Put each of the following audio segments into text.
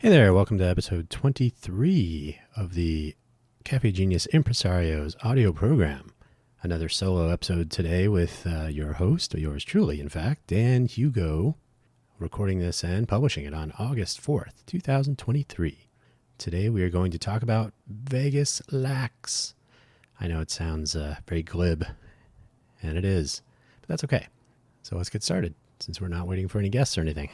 Hey there, welcome to episode 23 of the Cafe Genius Impresarios audio program. Another solo episode today with your host, or yours truly, in fact, Dan Hugo, recording this and publishing it on August 4th, 2023. Today we are going to talk about Vegas lax. I know it sounds very glib, and it is, but that's okay. So let's get started, since we're not waiting for any guests or anything.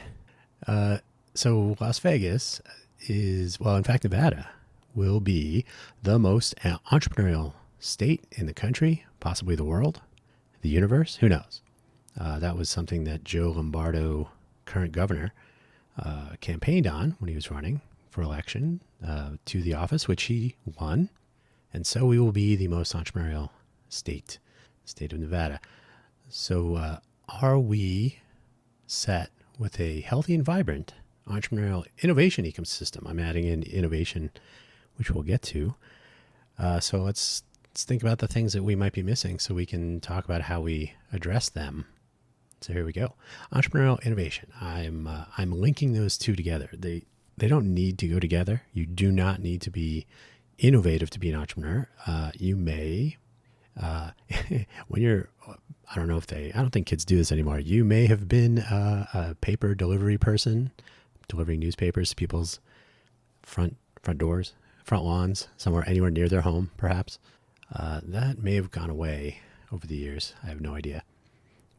So Las Vegas is, well, in fact, Nevada will be the most entrepreneurial state in the country, possibly the world, the universe, who knows? That was something that Joe Lombardo, current governor, campaigned on when he was running for election to the office, which he won. And so we will be the most entrepreneurial state of Nevada. So are we set with a healthy and vibrant entrepreneurial innovation ecosystem? I'm adding in innovation, which we'll get to. So let's think about the things that we might be missing so we can talk about how we address them. So here we go. Entrepreneurial innovation. I'm linking those two together. They don't need to go together. You do not need to be innovative to be an entrepreneur. You may, when you're, I don't think kids do this anymore. You may have been a paper delivery person, delivering newspapers to people's front doors, front lawns, anywhere near their home, perhaps. That may have gone away over the years. I have no idea.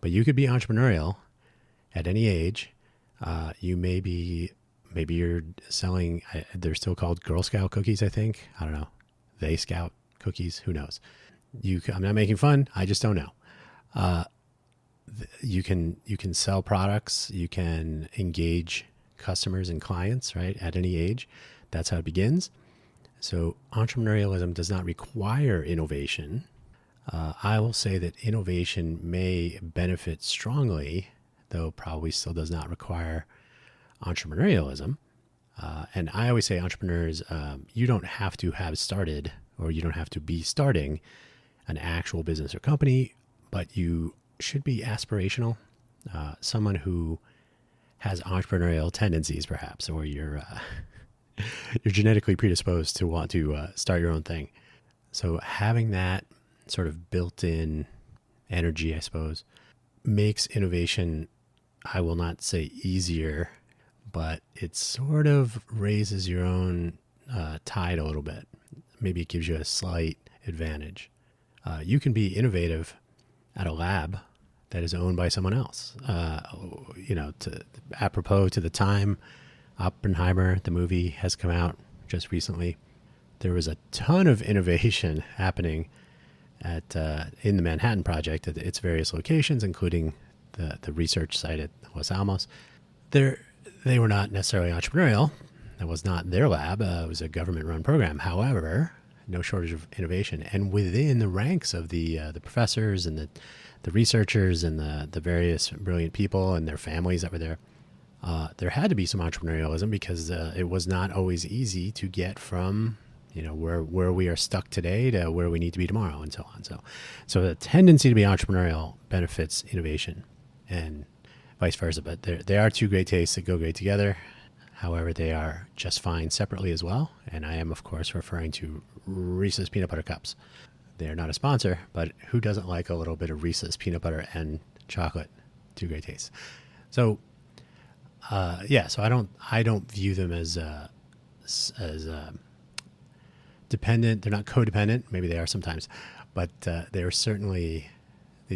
But you could be entrepreneurial at any age. You maybe you're selling, they're still called Girl Scout cookies, I think. I don't know. They Scout cookies, who knows? I'm not making fun. I just don't know. You can sell products. You can engage customers and clients, right? At any age. That's how it begins. So entrepreneurialism does not require innovation. I will say that innovation may benefit strongly, though probably still does not require entrepreneurialism. And I always say entrepreneurs, you don't have to have started, or you don't have to be starting an actual business or company, but you should be aspirational. Someone who has entrepreneurial tendencies, perhaps, or you're genetically predisposed to want to start your own thing. So having that sort of built-in energy, I suppose, makes innovation, I will not say easier, but it sort of raises your own tide a little bit. Maybe it gives you a slight advantage. You can be innovative at a lab that is owned by someone else. Apropos to the time, Oppenheimer, the movie, has come out just recently. There was a ton of innovation happening in the Manhattan Project at its various locations, including the research site at Los Alamos. They were not necessarily entrepreneurial. That was not their lab. It was a government-run program. However, no shortage of innovation. And within the ranks of the professors and the researchers and the various brilliant people and their families that were there, there had to be some entrepreneurialism, because it was not always easy to get from where we are stuck today to where we need to be tomorrow, and so on. So the tendency to be entrepreneurial benefits innovation, and vice versa. But there are two great tastes that go great together. However, they are just fine separately as well. And I am, of course, referring to Reese's Peanut Butter Cups. They are not a sponsor, but who doesn't like a little bit of Reese's peanut butter and chocolate? Two great tastes. So, so I don't view them as dependent. They're not codependent. Maybe they are sometimes, but they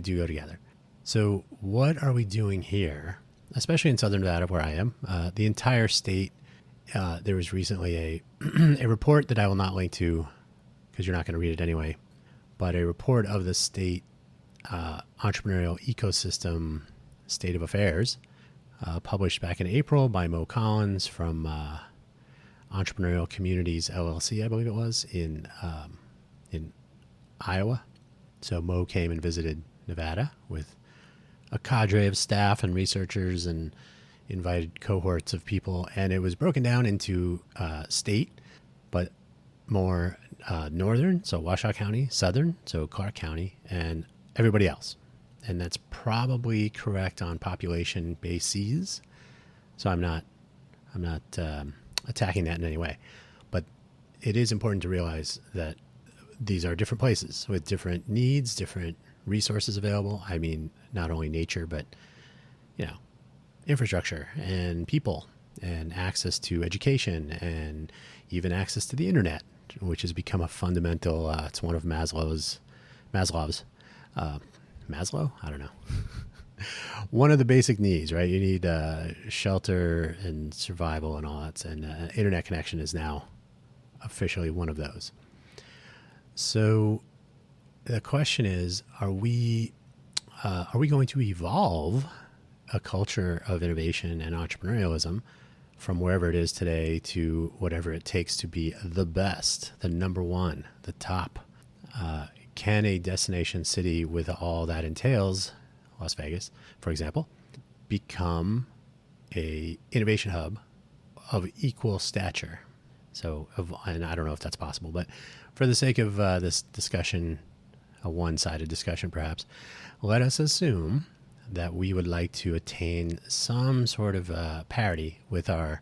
do go together. So what are we doing here, especially in Southern Nevada, where I am? The entire state, there was recently a report that I will not link to, because you're not going to read it anyway, but a report of the state entrepreneurial ecosystem state of affairs, published back in April by Mo Collins from Entrepreneurial Communities LLC, I believe it was, in Iowa. So Mo came and visited Nevada with a cadre of staff and researchers and invited cohorts of people. And it was broken down into state, but more northern, so Washoe County, southern, so Clark County, and everybody else. And that's probably correct on population bases. So I'm not attacking that in any way. But it is important to realize that these are different places with different needs, different resources available. I mean, not only nature, but, infrastructure and people and access to education and even access to the internet, which has become a fundamental, it's one of Maslow's, Maslow? I don't know. One of the basic needs, right? You need shelter and survival and all that. And internet connection is now officially one of those. So the question is, are we going to evolve a culture of innovation and entrepreneurialism from wherever it is today to whatever it takes to be the best, the number one, the top? Can a destination city with all that entails, Las Vegas, for example, become a innovation hub of equal stature? And I don't know if that's possible, but for the sake of this discussion, a one-sided discussion perhaps, let us assume that we would like to attain some sort of parity with our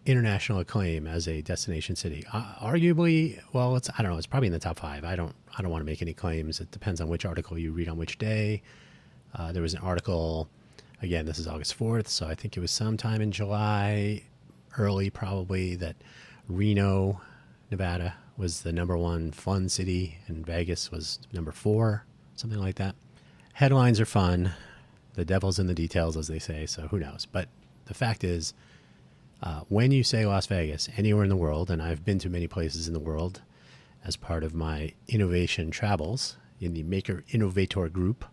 international acclaim as a destination city. Arguably, well, I don't know, it's probably in the top 5. I don't want to make any claims. It depends on which article you read on which day. There was an article, again, this is August 4th, so I think it was sometime in July, early probably, that Reno, Nevada was the number 1 fun city and Vegas was number 4, something like that. Headlines are fun. The devil's in the details, as they say, so who knows. But the fact is, when you say Las Vegas, anywhere in the world, and I've been to many places in the world as part of my innovation travels in the Maker Innovator group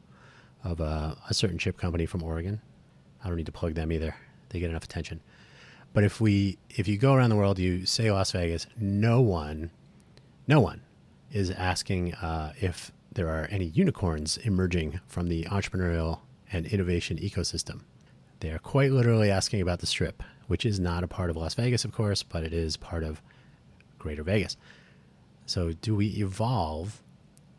of a certain chip company from Oregon. I don't need to plug them either. They get enough attention. But if you go around the world, you say Las Vegas, no one is asking if there are any unicorns emerging from the entrepreneurial and innovation ecosystem. They are quite literally asking about the Strip, which is not a part of Las Vegas, of course, but it is part of Greater Vegas. So do we evolve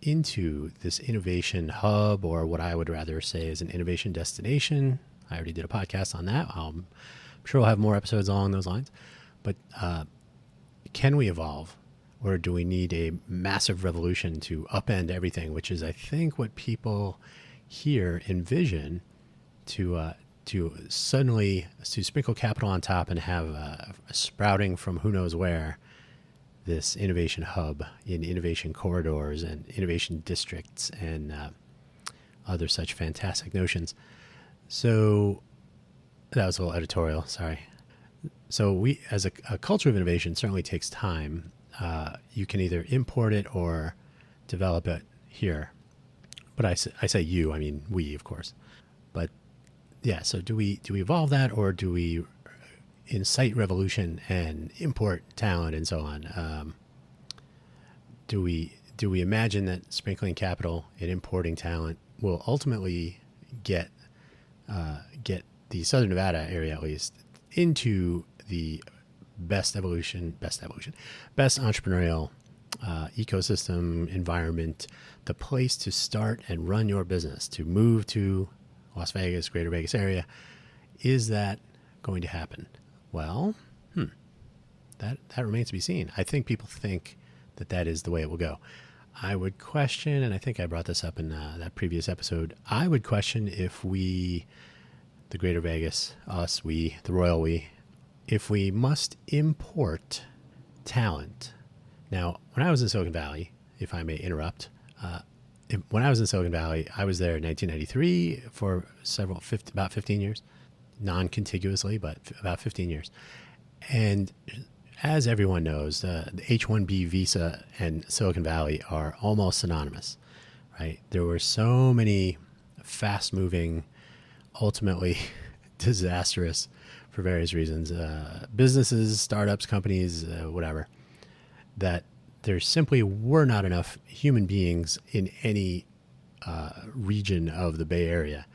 into this innovation hub, or what I would rather say is an innovation destination? I already did a podcast on that. I'm sure we'll have more episodes along those lines. But can we evolve, or do we need a massive revolution to upend everything, which is, I think, what people here envision, to suddenly sprinkle capital on top and have a sprouting from who knows where this innovation hub in innovation corridors and innovation districts and other such fantastic notions. So that was a little editorial, sorry. So we, as a culture of innovation, certainly takes time. You can either import it or develop it here. But I say you, I mean we, of course. But yeah, so do we evolve that, or do we incite revolution and import talent and so on? Do we imagine that sprinkling capital and importing talent will ultimately get the Southern Nevada area, at least, into the best entrepreneurial ecosystem environment, the place to start and run your business, to move to Las Vegas, Greater Vegas area? Is that going to happen? Well, that remains to be seen. I think people think that is the way it will go. I would question, and I think I brought this up in that previous episode, I would question if we, the Greater Vegas, us, we, the royal we, if we must import talent. Now, when I was in Silicon Valley, if I may interrupt, when I was in Silicon Valley, I was there in 1993 for about 15 years, non-contiguously, but about 15 years. And as everyone knows, the H-1B visa and Silicon Valley are almost synonymous, right? There were so many fast-moving, ultimately disastrous, for various reasons, businesses, startups, companies, whatever, that there simply were not enough human beings in any region of the Bay Area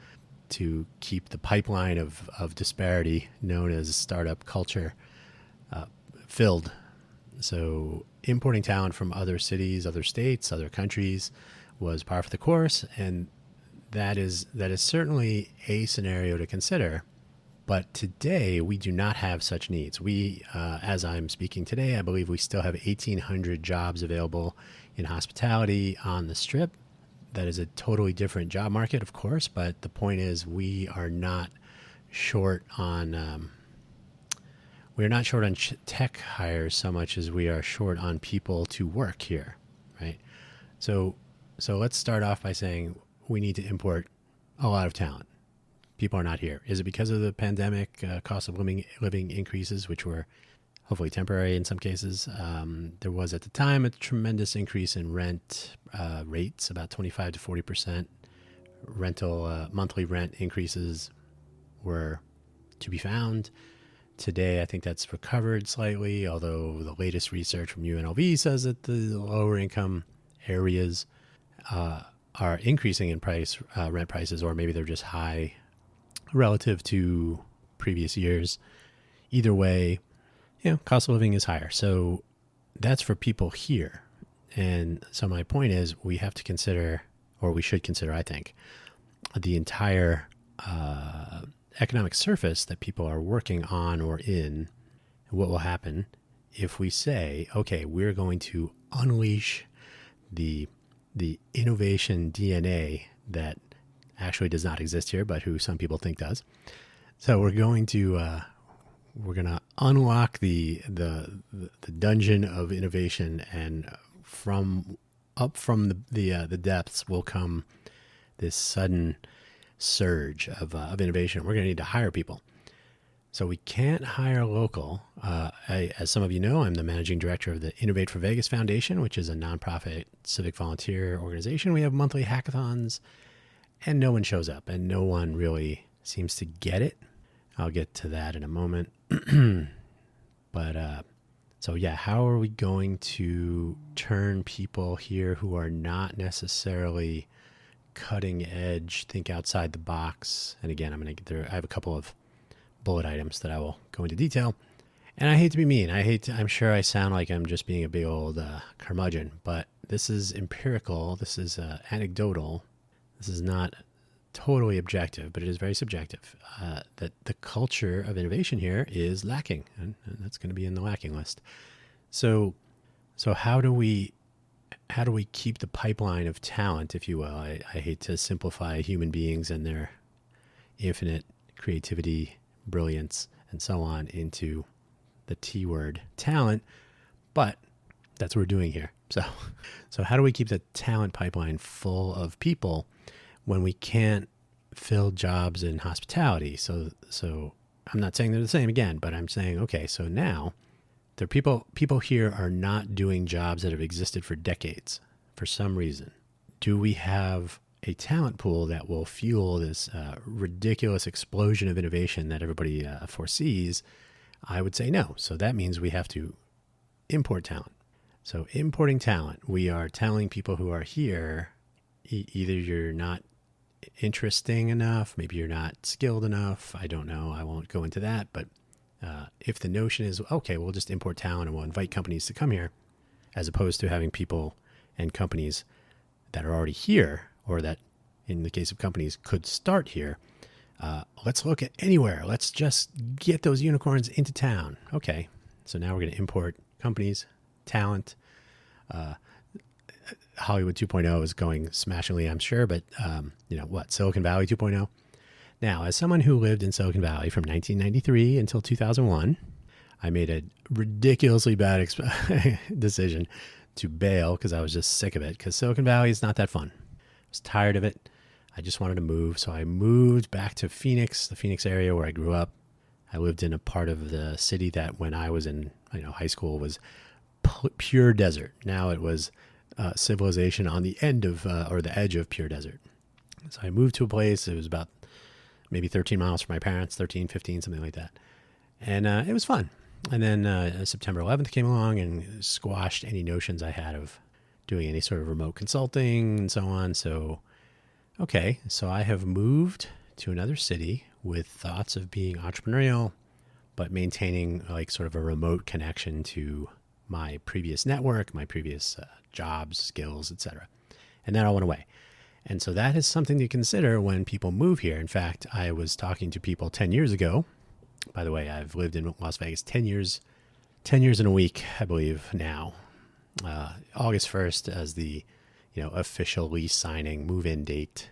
to keep the pipeline of disparity known as startup culture filled. So importing talent from other cities, other states, other countries was par for the course, and that is certainly a scenario to consider. But today, we do not have such needs. We, as I'm speaking today, I believe we still have 1,800 jobs available in hospitality on the Strip. That is a totally different job market, of course, but the point is we are not short on tech hires so much as we are short on people to work here, right? So let's start off by saying we need to import a lot of talent. People are not here. Is it because of the pandemic, cost of living increases, which were hopefully temporary in some cases? There was at the time a tremendous increase in rent rates, about 25 to 40% rental monthly rent increases were to be found. Today, I think that's recovered slightly, although the latest research from UNLV says that the lower income areas are increasing in price, rent prices, or maybe they're just high relative to previous years. Either way, cost of living is higher. So that's for people here. And so my point is we have to consider, or we should consider, I think, the entire economic surface that people are working on or in. And what will happen if we say, okay, we're going to unleash the innovation DNA that actually does not exist here, but who some people think does. So we're going to unlock the dungeon of innovation, and from the depths will come this sudden surge of innovation. We're going to need to hire people. So we can't hire local. As some of you know, I'm the managing director of the Innovate for Vegas Foundation, which is a nonprofit civic volunteer organization. We have monthly hackathons, and no one shows up, and no one really seems to get it. I'll get to that in a moment. But how are we going to turn people here who are not necessarily cutting edge, think outside the box? And again, I'm going to get there. I have a couple of bullet items that I will go into detail. And I hate to be mean. I'm sure I sound like I'm just being a big old curmudgeon, but this is empirical. This is anecdotal. This is not totally objective, but it is very subjective. That the culture of innovation here is lacking, and that's going to be in the lacking list. So how do we keep the pipeline of talent, if you will? I hate to simplify human beings and their infinite creativity, brilliance, and so on into the T word, talent, but that's what we're doing here. So how do we keep the talent pipeline full of people when we can't fill jobs in hospitality? So I'm not saying they're the same again, but I'm saying, okay, so now there are people here are not doing jobs that have existed for decades for some reason. Do we have a talent pool that will fuel this ridiculous explosion of innovation that everybody foresees? I would say no. So that means we have to import talent. So importing talent, we are telling people who are here, either you're not interesting enough, maybe you're not skilled enough. I don't know. I won't go into that. But if the notion is, okay, we'll just import talent and we'll invite companies to come here, as opposed to having people and companies that are already here, or that in the case of companies could start here, let's look at anywhere. Let's just get those unicorns into town. Okay. So now we're going to import companies, talent. Hollywood 2.0 is going smashingly, I'm sure, but Silicon Valley 2.0. Now, as someone who lived in Silicon Valley from 1993 until 2001, I made a ridiculously bad decision to bail because I was just sick of it, because Silicon Valley is not that fun. I was tired of it. I just wanted to move. So I moved back to Phoenix, the Phoenix area where I grew up. I lived in a part of the city that when I was in high school was pure desert. Now it was civilization on the end of, or the edge of pure desert. So I moved to a place, it was about maybe 13 miles from my parents, 13, 15, something like that. And it was fun. And then September 11th came along and squashed any notions I had of doing any sort of remote consulting and so on. So, okay, so I have moved to another city with thoughts of being entrepreneurial, but maintaining like sort of a remote connection to my previous network, my previous jobs, skills, etc. And that all went away. And so that is something to consider when people move here. In fact, I was talking to people 10 years ago. By the way, I've lived in Las Vegas 10 years in a week, I believe now. August 1st as the, official lease signing move-in date.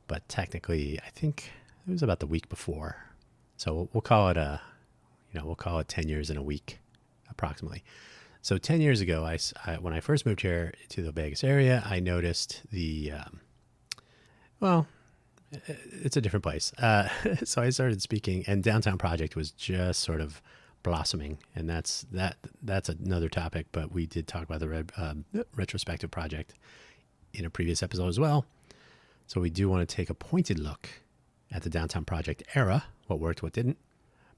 But technically, I think it was about the week before. So we'll call it 10 years in a week, approximately. So 10 years ago, when I first moved here to the Vegas area, I noticed it's a different place. So I started speaking, and Downtown Project was just sort of blossoming, and that's another topic. But we did talk about the retrospective project in a previous episode as well. So we do want to take a pointed look at the Downtown Project era, what worked, what didn't.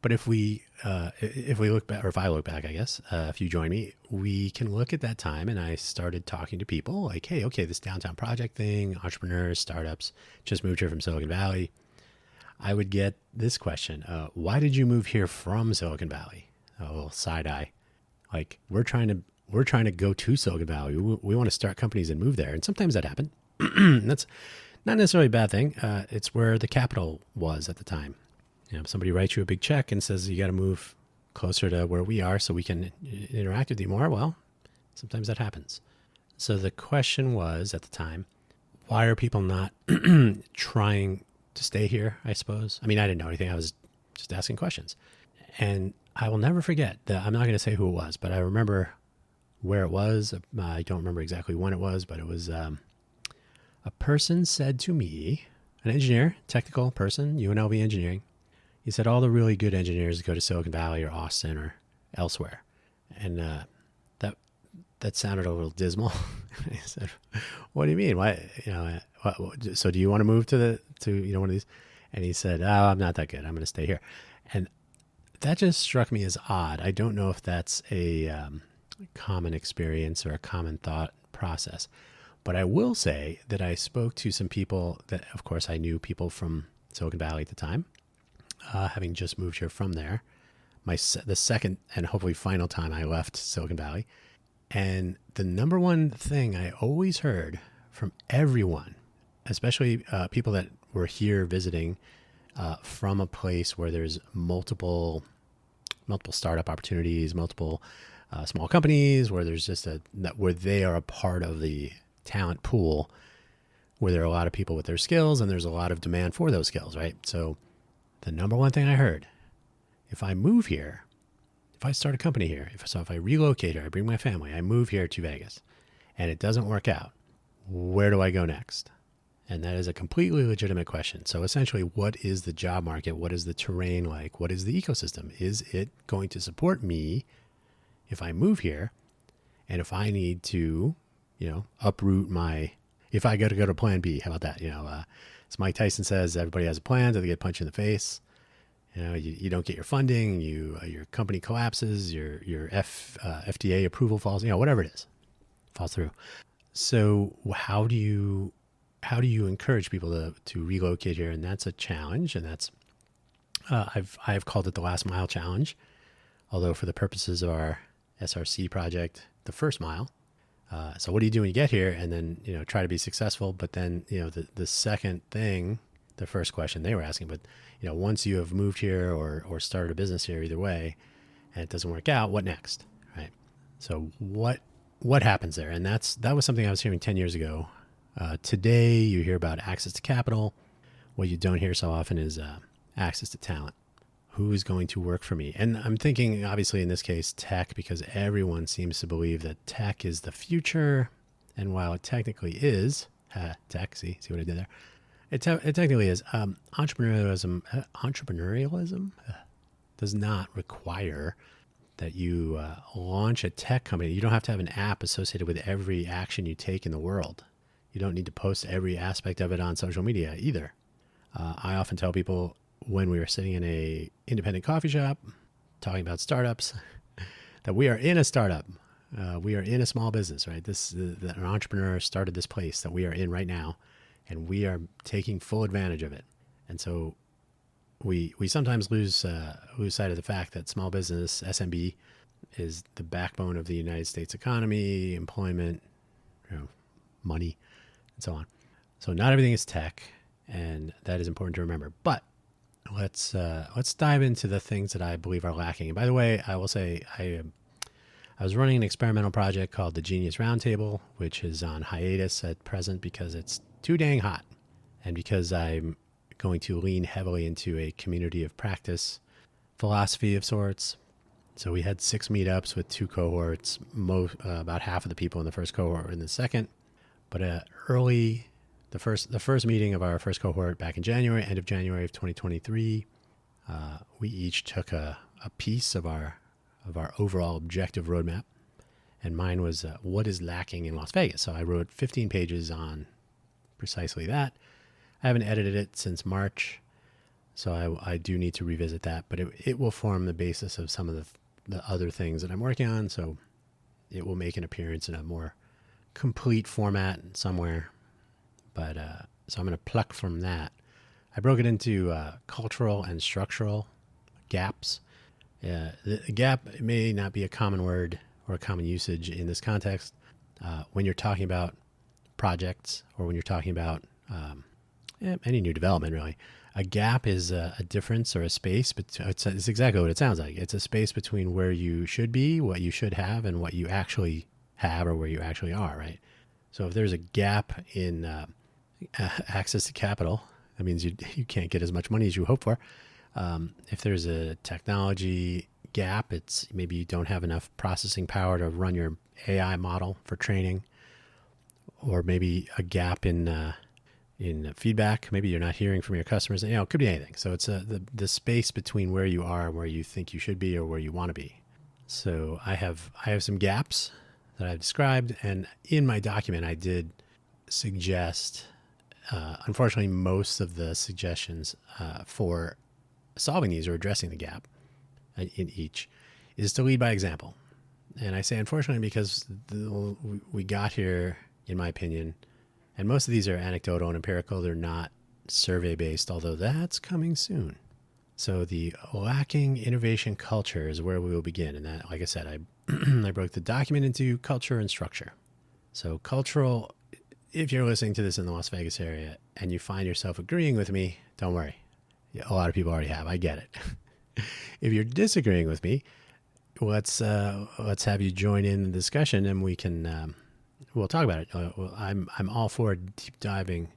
But if we look back, or if I look back, I guess, if you join me, we can look at that time. And I started talking to people like, hey, okay, this Downtown Project thing, entrepreneurs, startups, just moved here from Silicon Valley. I would get this question: why did you move here from Silicon Valley? A little side eye, like we're trying to go to Silicon Valley. We want to start companies and move there, and sometimes that happened. That's not necessarily a bad thing. It's where the capital was at the time. If somebody writes you a big check and says you got to move closer to where we are so we can interact with you more, well, sometimes that happens. So the question was at the time, why are people not trying to stay here, I suppose? I mean, I didn't know anything. I was just asking questions. And I will never forget that. I'm not going to say who it was, but I remember where it was. I don't remember exactly when it was, but it was a person said to me, an engineer, technical person, UNLV engineering. He said all the really good engineers go to Silicon Valley or Austin or elsewhere. And that sounded a little dismal. I said, what do you mean? Why, so do you want to move to one of these? And he said, oh, I'm not that good. I'm going to stay here. And that just struck me as odd. I don't know if that's a common experience or a common thought process. But I will say that I spoke to some people that, of course, I knew people from Silicon Valley at the time. Having just moved here from there, the second and hopefully final time I left Silicon Valley. And the number one thing I always heard from everyone, especially people that were here visiting from a place where there's multiple startup opportunities, multiple small companies, where there's just where they are a part of the talent pool, where there are a lot of people with their skills and there's a lot of demand for those skills, right? So the number one thing I heard, if I move here, if I start a company here, if I relocate here, I bring my family, I move here to Vegas, and it doesn't work out, where do I go next? And that is a completely legitimate question. So essentially, what is the job market? What is the terrain like? What is the ecosystem? Is it going to support me if I move here? And if I need to, uproot if I got to go to plan B, how about that? As Mike Tyson says, everybody has a plan until they get punched in the face. You don't get your funding, your company collapses, your FDA approval falls, whatever it is, falls through. So how do you encourage people to relocate here? And that's a challenge, and that's I've called it the last mile challenge, although for the purposes of our SRC project, the first mile. So what do you do when you get here? And then, try to be successful. But then, the second thing, the first question they were asking, but, once you have moved here or started a business here, either way, and it doesn't work out, what next? Right. So what happens there? And that was something I was hearing 10 years ago. Today you hear about access to capital. What you don't hear so often is access to talent. Who is going to work for me? And I'm thinking, obviously, in this case, tech, because everyone seems to believe that tech is the future. And while it technically is, tech, see what I did there? It technically is. Entrepreneurialism does not require that you launch a tech company. You don't have to have an app associated with every action you take in the world. You don't need to post every aspect of it on social media either. I often tell people, when we were sitting in a independent coffee shop talking about startups, that we are in a startup. We are in a small business, right? An entrepreneur started this place that we are in right now, and we are taking full advantage of it. And so we sometimes lose sight of the fact that small business, SMB, is the backbone of the United States economy, employment, money, and so on. So not everything is tech, and that is important to remember. But let's dive into the things that I believe are lacking. And by the way, I will say I was running an experimental project called the Genius Roundtable, which is on hiatus at present because it's too dang hot, and because I'm going to lean heavily into a community of practice philosophy of sorts. So we had 6 meetups with 2 cohorts. About half of the people in the first cohort were in the second. But the first meeting of our first cohort back in January, end of January of 2023, we each took a piece of our overall objective roadmap, and mine was what is lacking in Las Vegas. So I wrote 15 pages on precisely that. I haven't edited it since March, so I do need to revisit that, but it will form the basis of some of the other things that I'm working on, so it will make an appearance in a more complete format somewhere. But so I'm going to pluck from that. I broke it into cultural and structural gaps. The gap may not be a common word or a common usage in this context when you're talking about projects or when you're talking about any new development, really. A gap is a difference or a space. It's exactly what it sounds like. It's a space between where you should be, what you should have, and what you actually have or where you actually are, right? So if there's a gap in access to capital, that means you can't get as much money as you hope for. If there's a technology gap, it's maybe you don't have enough processing power to run your AI model for training, or maybe a gap in feedback. Maybe you're not hearing from your customers. It could be anything. So it's the space between where you are and where you think you should be or where you want to be. So I have some gaps that I've described, and in my document I did suggest, unfortunately, most of the suggestions for solving these or addressing the gap in each is to lead by example. And I say unfortunately because we got here, in my opinion, and most of these are anecdotal and empirical. They're not survey-based, although that's coming soon. So the lacking innovation culture is where we will begin. And that, like I said, I broke the document into culture and structure. So cultural, if you're listening to this in the Las Vegas area and you find yourself agreeing with me, don't worry. A lot of people already have. I get it. If you're disagreeing with me, let's have you join in the discussion, and we can we'll talk about it. I'm all for deep diving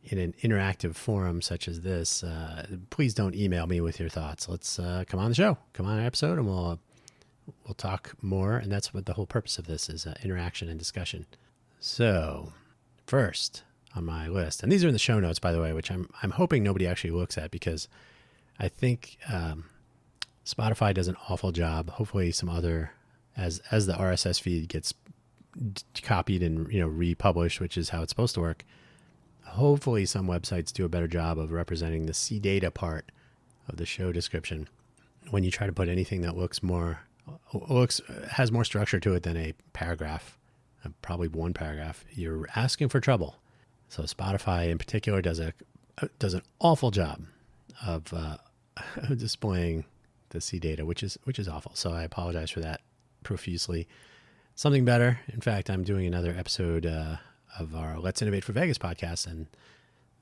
in an interactive forum such as this. Please don't email me with your thoughts. Let's come on the show, come on an episode, and we'll talk more. And that's what the whole purpose of this is: interaction and discussion. So first on my list, and these are in the show notes, by the way, which I'm hoping nobody actually looks at, because I think Spotify does an awful job. Hopefully some other, as the RSS feed gets copied and republished, which is how it's supposed to work. Hopefully some websites do a better job of representing the C data part of the show description when you try to put anything that has more structure to it than a paragraph, probably one paragraph. You're asking for trouble. So Spotify in particular does an awful job of displaying the C data, which is awful. So I apologize for that profusely. Something better. In fact, I'm doing another episode of our Let's Innovate for Vegas podcast, and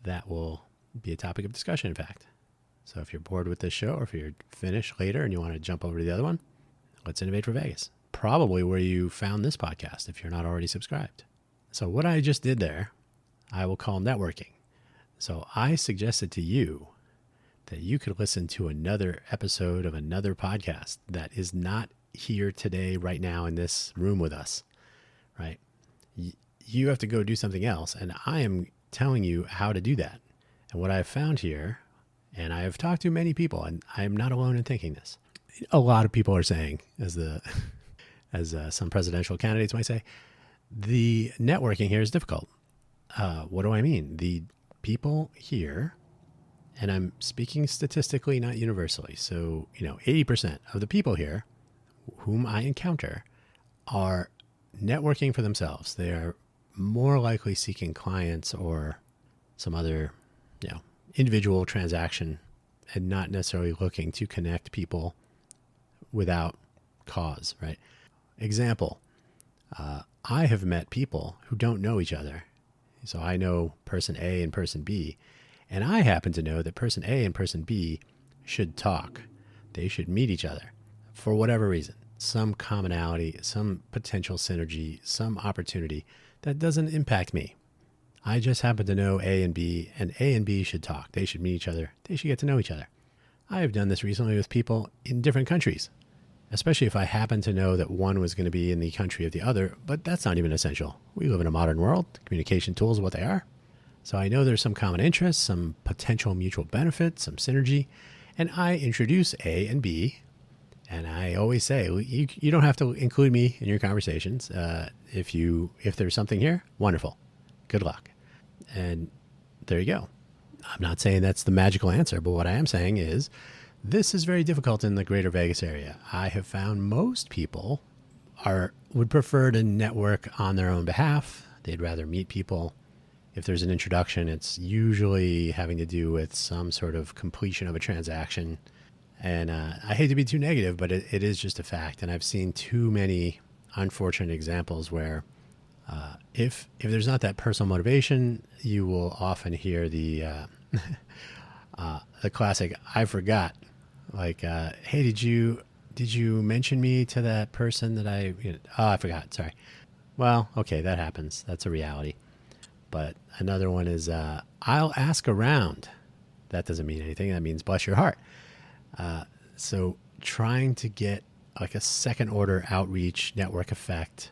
that will be a topic of discussion, in fact. So if you're bored with this show, or if you're finished later and you want to jump over to the other one, Let's Innovate for Vegas. Probably where you found this podcast if you're not already subscribed. So what I just did there, I will call networking. So I suggested to you that you could listen to another episode of another podcast that is not here today, right now, in this room with us, right? You have to go do something else, and I am telling you how to do that. And what I've found here, and I have talked to many people, and I am not alone in thinking this. A lot of people are saying, as some presidential candidates might say, the networking here is difficult. What do I mean? The people here, and I'm speaking statistically, not universally. So, 80% of the people here whom I encounter are networking for themselves. They are more likely seeking clients or some other, individual transaction, and not necessarily looking to connect people without cause, right? Example, I have met people who don't know each other So I know person A and person B, and I happen to know that person A and person B should talk. They should meet each other for whatever reason, some commonality, some potential synergy, some opportunity that doesn't impact me. I just happen to know A and B should talk. They should meet each other. They should get to know each other. I have done this recently with people in different countries, especially if I happen to know that one was going to be in the country of the other, but that's not even essential. We live in a modern world. Communication tools are what they are. So I know there's some common interest, some potential mutual benefit, some synergy, and I introduce A and B, and I always say, you don't have to include me in your conversations. If there's something here, wonderful. Good luck. And there you go. I'm not saying that's the magical answer, but what I am saying is this is very difficult in the greater Vegas area. I have found most people would prefer to network on their own behalf. They'd rather meet people. If there's an introduction, it's usually having to do with some sort of completion of a transaction. And I hate to be too negative, but it is just a fact. And I've seen too many unfortunate examples where if there's not that personal motivation, you will often hear the classic "I forgot." Like, hey, did you mention me to that person that I forgot. Sorry. Well, okay, that happens. That's a reality. But another one is I'll ask around. That doesn't mean anything. That means bless your heart. So trying to get like a second order outreach network effect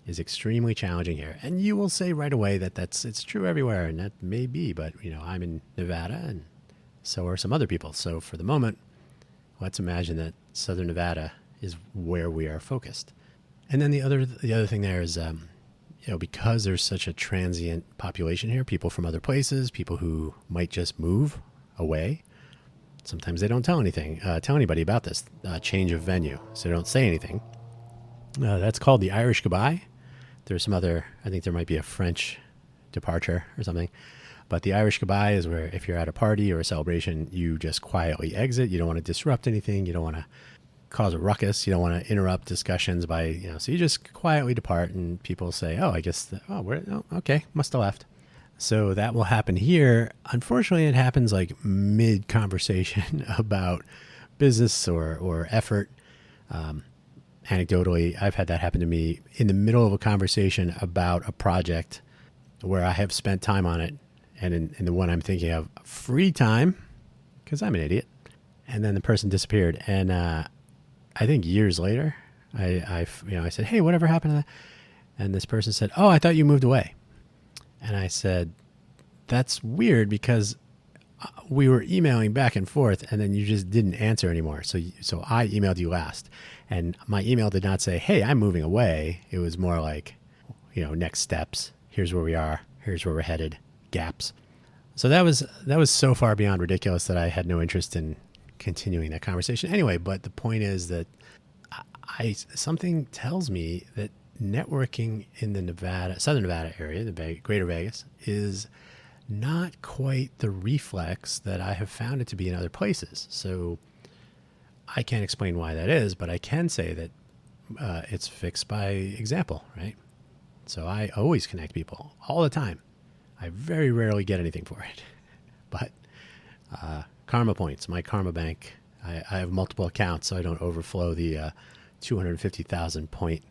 is extremely challenging here. And you will say right away that it's true everywhere, and that may be, but I'm in Nevada and so are some other people. So for the moment, let's imagine that Southern Nevada is where we are focused. And then the other thing there is, because there's such a transient population here, people from other places, people who might just move away. Sometimes they don't tell anybody about this change of venue. So they don't say anything. That's called the Irish goodbye. There's some other, I think there might be a French departure or something. But the Irish goodbye is where if you're at a party or a celebration, you just quietly exit. You don't want to disrupt anything. You don't want to cause a ruckus. You don't want to interrupt discussions by, so you just quietly depart and people say, okay, must have left. So that will happen here. Unfortunately, it happens like mid-conversation about business or effort. Anecdotally, I've had that happen to me in the middle of a conversation about a project where I have spent time on it. And in the one I'm thinking of, free time, because I'm an idiot. And then the person disappeared. And I think years later, I said, hey, whatever happened to that? And this person said, oh, I thought you moved away. And I said, that's weird because we were emailing back and forth and then you just didn't answer anymore. So I emailed you last. And my email did not say, hey, I'm moving away. It was more like, next steps. Here's where we are. Here's where we're headed. Gaps. So that was so far beyond ridiculous that I had no interest in continuing that conversation anyway. But the point is that something tells me that networking in the Southern Nevada area, the greater Vegas, is not quite the reflex that I have found it to be in other places. So I can't explain why that is, but I can say that it's fixed by example, right? So I always connect people all the time. I very rarely get anything for it, but karma points, my karma bank. I have multiple accounts, so I don't overflow the 250,000 point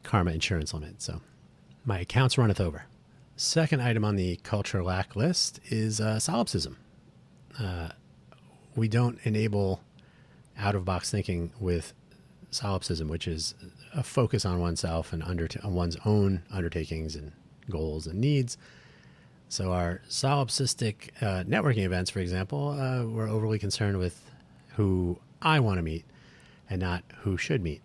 karma insurance limit. So my accounts runneth over. Second item on the culture lack list is solipsism. We don't enable out-of-box thinking with solipsism, which is a focus on oneself and on one's own undertakings and goals and needs. So our solipsistic networking events, for example, we're overly concerned with who I want to meet and not who should meet,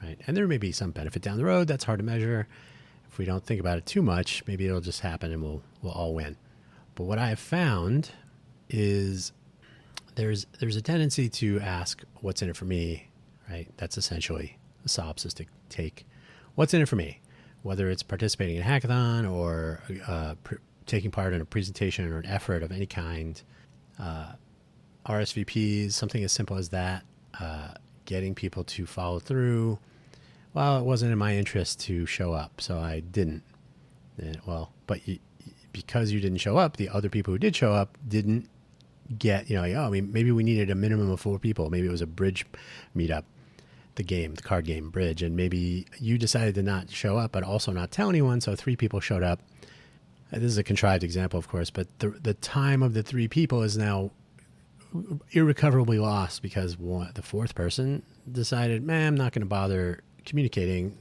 right? And there may be some benefit down the road that's hard to measure. If we don't think about it too much, maybe it'll just happen and we'll all win. But what I have found is there's a tendency to ask, what's in it for me, right? That's essentially a solipsistic take. What's in it for me? Whether it's participating in a hackathon or taking part in a presentation or an effort of any kind, RSVPs, something as simple as that, getting people to follow through. Well, it wasn't in my interest to show up, so I didn't. Because you didn't show up, the other people who did show up didn't get, maybe we needed a minimum of 4 people. Maybe it was a bridge meetup, the card game bridge. And maybe you decided to not show up, but also not tell anyone. So 3 people showed up. This is a contrived example, of course, but the time of the 3 people is now irrecoverably lost because the 4th person decided, man, I'm not going to bother communicating.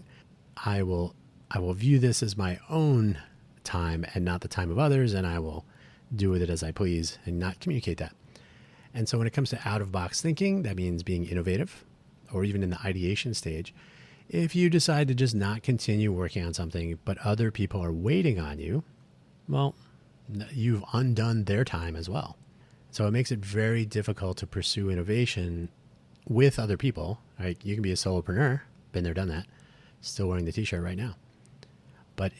I will view this as my own time and not the time of others, and I will do with it as I please and not communicate that. And so when it comes to out-of-box thinking, that means being innovative, or even in the ideation stage. If you decide to just not continue working on something, but other people are waiting on you, well, you've undone their time as well. So it makes it very difficult to pursue innovation with other people. Right? You can be a solopreneur, been there, done that, still wearing the t-shirt right now. But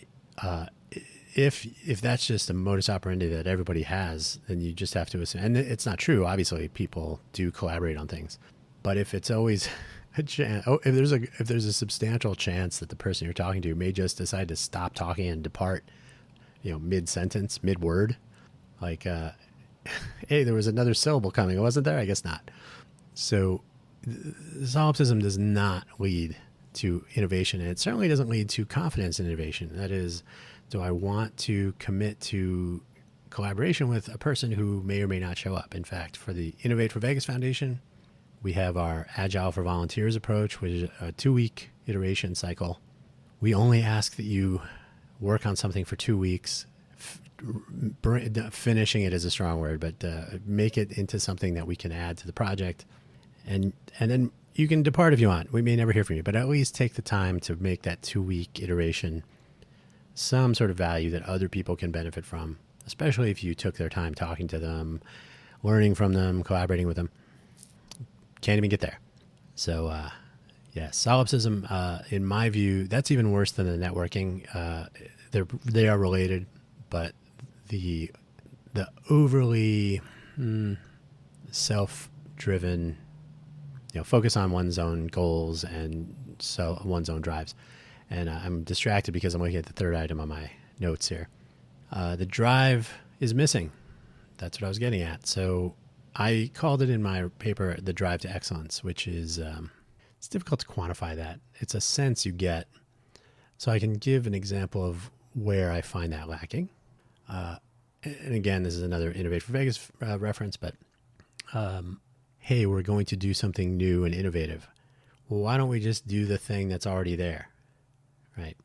if that's just a modus operandi that everybody has, then you just have to assume, and it's not true. Obviously, people do collaborate on things, but if it's always a chance, if there's a substantial chance that the person you're talking to may just decide to stop talking and depart, mid-sentence, mid-word, like, hey, there was another syllable coming, wasn't there? I guess not. So solipsism does not lead to innovation, and it certainly doesn't lead to confidence in innovation. That is, do I want to commit to collaboration with a person who may or may not show up? In fact, for the Innovate for Vegas Foundation, we have our Agile for Volunteers approach, which is a 2-week iteration cycle. We only ask that you work on something for 2 weeks. Finishing it is a strong word, but make it into something that we can add to the project. And then you can depart if you want. We may never hear from you, but at least take the time to make that 2-week iteration some sort of value that other people can benefit from, especially if you took their time talking to them, learning from them, collaborating with them. Can't even get there. So, solipsism, in my view, that's even worse than the networking. They are related, but the overly self-driven, focus on one's own goals and so one's own drives. And I'm distracted because I'm looking at the 3rd item on my notes here. The drive is missing. That's what I was getting at. So I called it in my paper the drive to excellence, which is, it's difficult to quantify that. It's a sense you get. So I can give an example of where I find that lacking. And again, this is another Innovate for Vegas reference, but hey, we're going to do something new and innovative. Well, why don't we just do the thing that's already there? Right.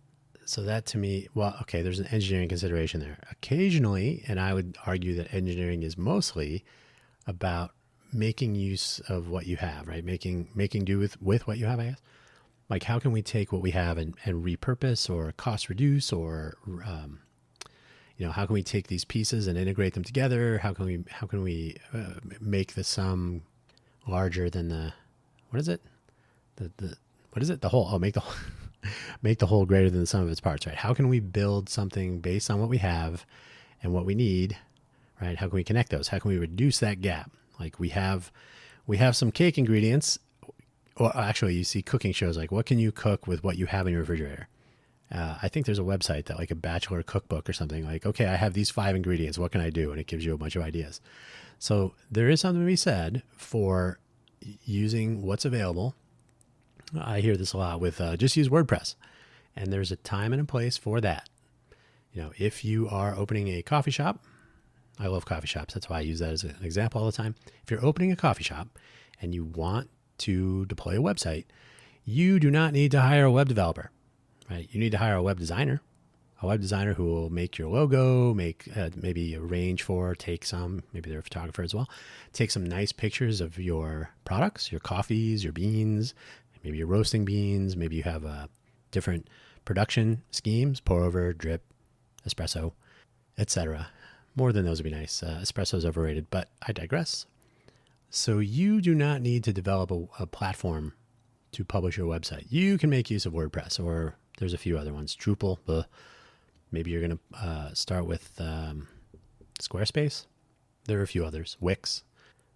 So that to me, there's an engineering consideration there. Occasionally, and I would argue that engineering is mostly about making use of what you have, right? Making do with what you have, I guess. Like, how can we take what we have and repurpose or cost reduce, or how can we take these pieces and integrate them together? How can we make the sum larger than the whole? Oh, make the whole make the whole greater than the sum of its parts, right? How can we build something based on what we have and what we need, right? How can we connect those? How can we reduce that gap? Like we have some cake ingredients, or actually you see cooking shows like what can you cook with what you have in your refrigerator? I think there's a website that like a bachelor cookbook or something like, okay, I have these 5 ingredients. What can I do? And it gives you a bunch of ideas. So there is something to be said for using what's available. I hear this a lot with just use WordPress, and there's a time and a place for that. If you are opening a coffee shop, I love coffee shops. That's why I use that as an example all the time. If you're opening a coffee shop and you want to deploy a website, you do not need to hire a web developer, right? You need to hire a web designer who will make your logo, maybe arrange for, maybe they're a photographer as well, take some nice pictures of your products, your coffees, your beans. Maybe you're roasting beans. Maybe you have different production schemes, pour over, drip, espresso, etc. More than those would be nice. Espresso is overrated, but I digress. So you do not need to develop a platform to publish your website. You can make use of WordPress, or there's a few other ones. Drupal. Maybe you're going to start with Squarespace. There are a few others. Wix.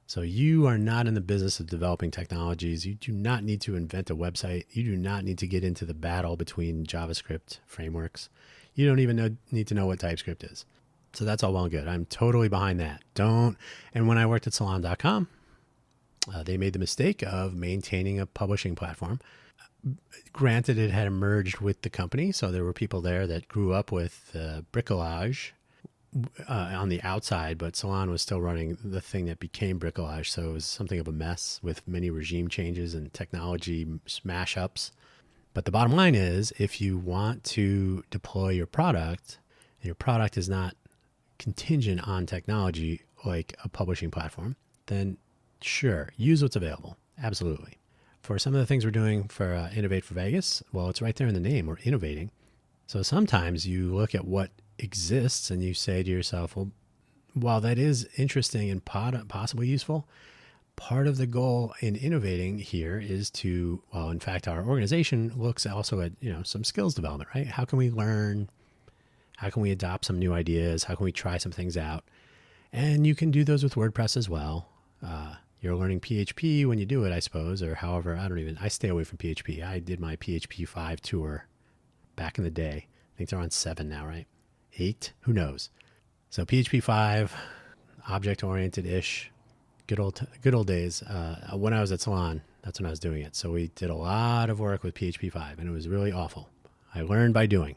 So you are not in the business of developing technologies. You do not need to invent a website. You do not need to get into the battle between JavaScript frameworks. You don't even need to know what TypeScript is. So that's all well and good. I'm totally behind that. And when I worked at salon.com, they made the mistake of maintaining a publishing platform. Granted, it had emerged with the company, so there were people there that grew up with bricolage on the outside, but Salon was still running the thing that became bricolage, so it was something of a mess with many regime changes and technology smash-ups. But the bottom line is, if you want to deploy your product, and your product is not contingent on technology like a publishing platform, then sure, use what's available. Absolutely. For some of the things we're doing for Innovate for Vegas, well, it's right there in the name. We're innovating. So sometimes you look at what exists and you say to yourself, well, while that is interesting and possibly useful, part of the goal in innovating here is to, well, in fact, our organization looks also at, some skills development, right? How can we learn? How can we adopt some new ideas? How can we try some things out? And you can do those with WordPress as well. You're learning PHP when you do it, I suppose, or however, I stay away from PHP. I did my PHP 5 tour back in the day. I think they're on 7 now, right? 8? Who knows? So PHP 5, object-oriented-ish, good old days. When I was at Salon, that's when I was doing it. So we did a lot of work with PHP 5, and it was really awful. I learned by doing.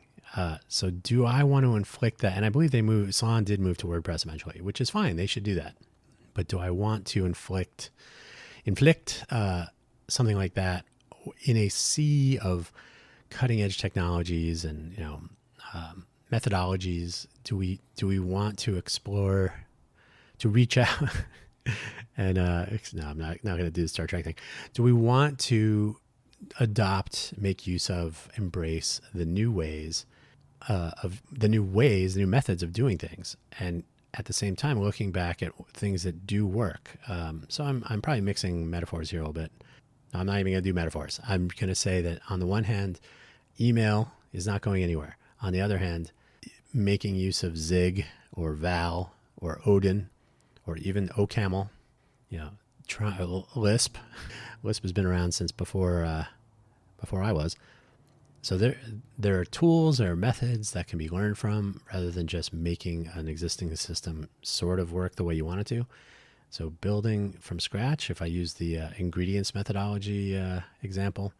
So do I want to inflict that? And I believe Salon did move to WordPress eventually, which is fine. They should do that. But do I want to inflict something like that in a sea of cutting edge technologies and methodologies? Do we want to explore, to reach out? And no, I'm not going to do the Star Trek thing. Do we want to adopt, make use of, embrace the new ways the new methods of doing things, and at the same time looking back at things that do work? So I'm probably mixing metaphors here a little bit. I'm not even going to do metaphors. I'm going to say that on the one hand, email is not going anywhere. On the other hand, making use of Zig or Val or Odin or even OCaml, Lisp. Lisp has been around since before I was. So there are tools, there are methods that can be learned from rather than just making an existing system sort of work the way you want it to. So building from scratch, if I use the ingredients methodology example,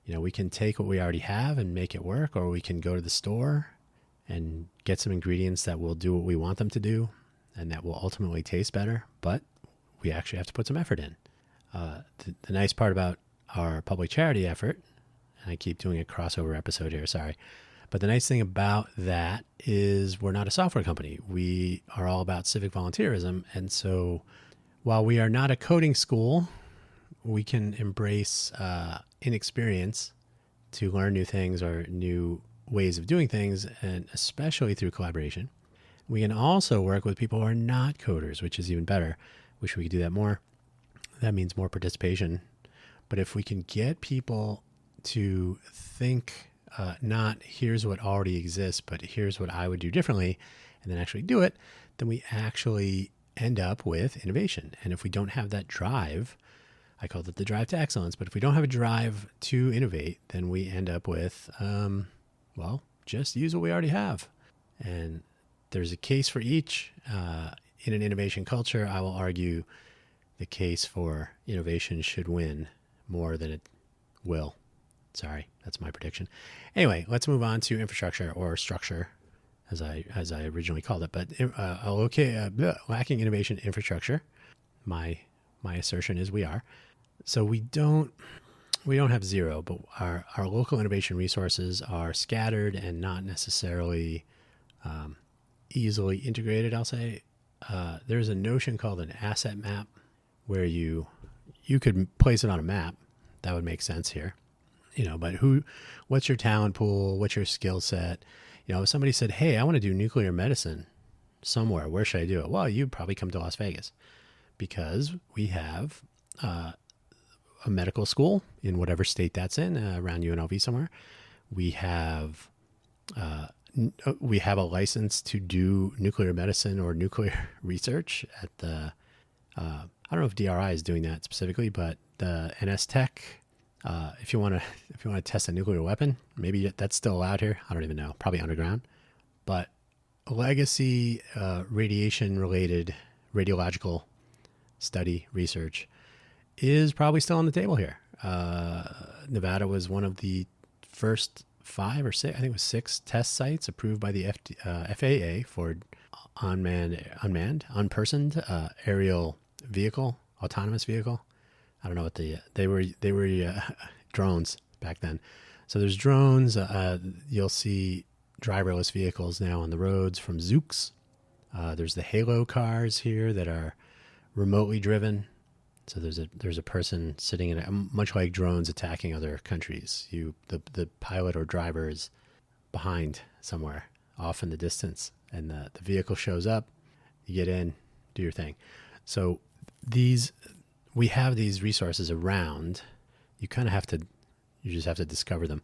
we can take what we already have and make it work, or we can go to the store and get some ingredients that will do what we want them to do and that will ultimately taste better, but we actually have to put some effort in. The nice part about our public charity effort, and I keep doing a crossover episode here, sorry, but the nice thing about that is we're not a software company. We are all about civic volunteerism, and so while we are not a coding school, we can embrace inexperience to learn new things or new ways of doing things, and especially through collaboration. We can also work with people who are not coders, which is even better. Wish we could do that more. That means more participation. But if we can get people to think not here's what already exists, but here's what I would do differently, and then actually do it, then we actually end up with innovation. And if we don't have that drive, I called it the drive to excellence, but if we don't have a drive to innovate, then we end up with, just use what we already have. And there's a case for each. In an innovation culture, I will argue the case for innovation should win more than it will. Sorry, that's my prediction. Anyway, let's move on to infrastructure, or structure, as I originally called it. But lacking innovation infrastructure, my assertion is we are. So we don't have zero, but our local innovation resources are scattered and not necessarily easily integrated, I'll say. There's a notion called an asset map where you could place it on a map. That would make sense here. But what's your talent pool? What's your skill set? If somebody said, hey, I want to do nuclear medicine somewhere, where should I do it? Well, you'd probably come to Las Vegas because we have a medical school in whatever state that's in, around UNLV somewhere. We have a license to do nuclear medicine or nuclear research at the I don't know if DRI is doing that specifically, but the NS Tech, if you want to test a nuclear weapon, maybe that's still allowed here. I don't even know, probably underground. But legacy radiation related radiological study research is probably still on the table here. Nevada was one of the first 5 or 6, I think it was 6 test sites approved by the FAA for unpersoned aerial vehicle, autonomous vehicle. I don't know what they were drones back then. So there's drones. You'll see driverless vehicles now on the roads from Zooks. There's the Halo cars here that are remotely driven. So there's a person sitting in it, much like drones attacking other countries. The pilot or driver is behind somewhere off in the distance, and the vehicle shows up. You get in, do your thing. So we have these resources around. You just have to discover them.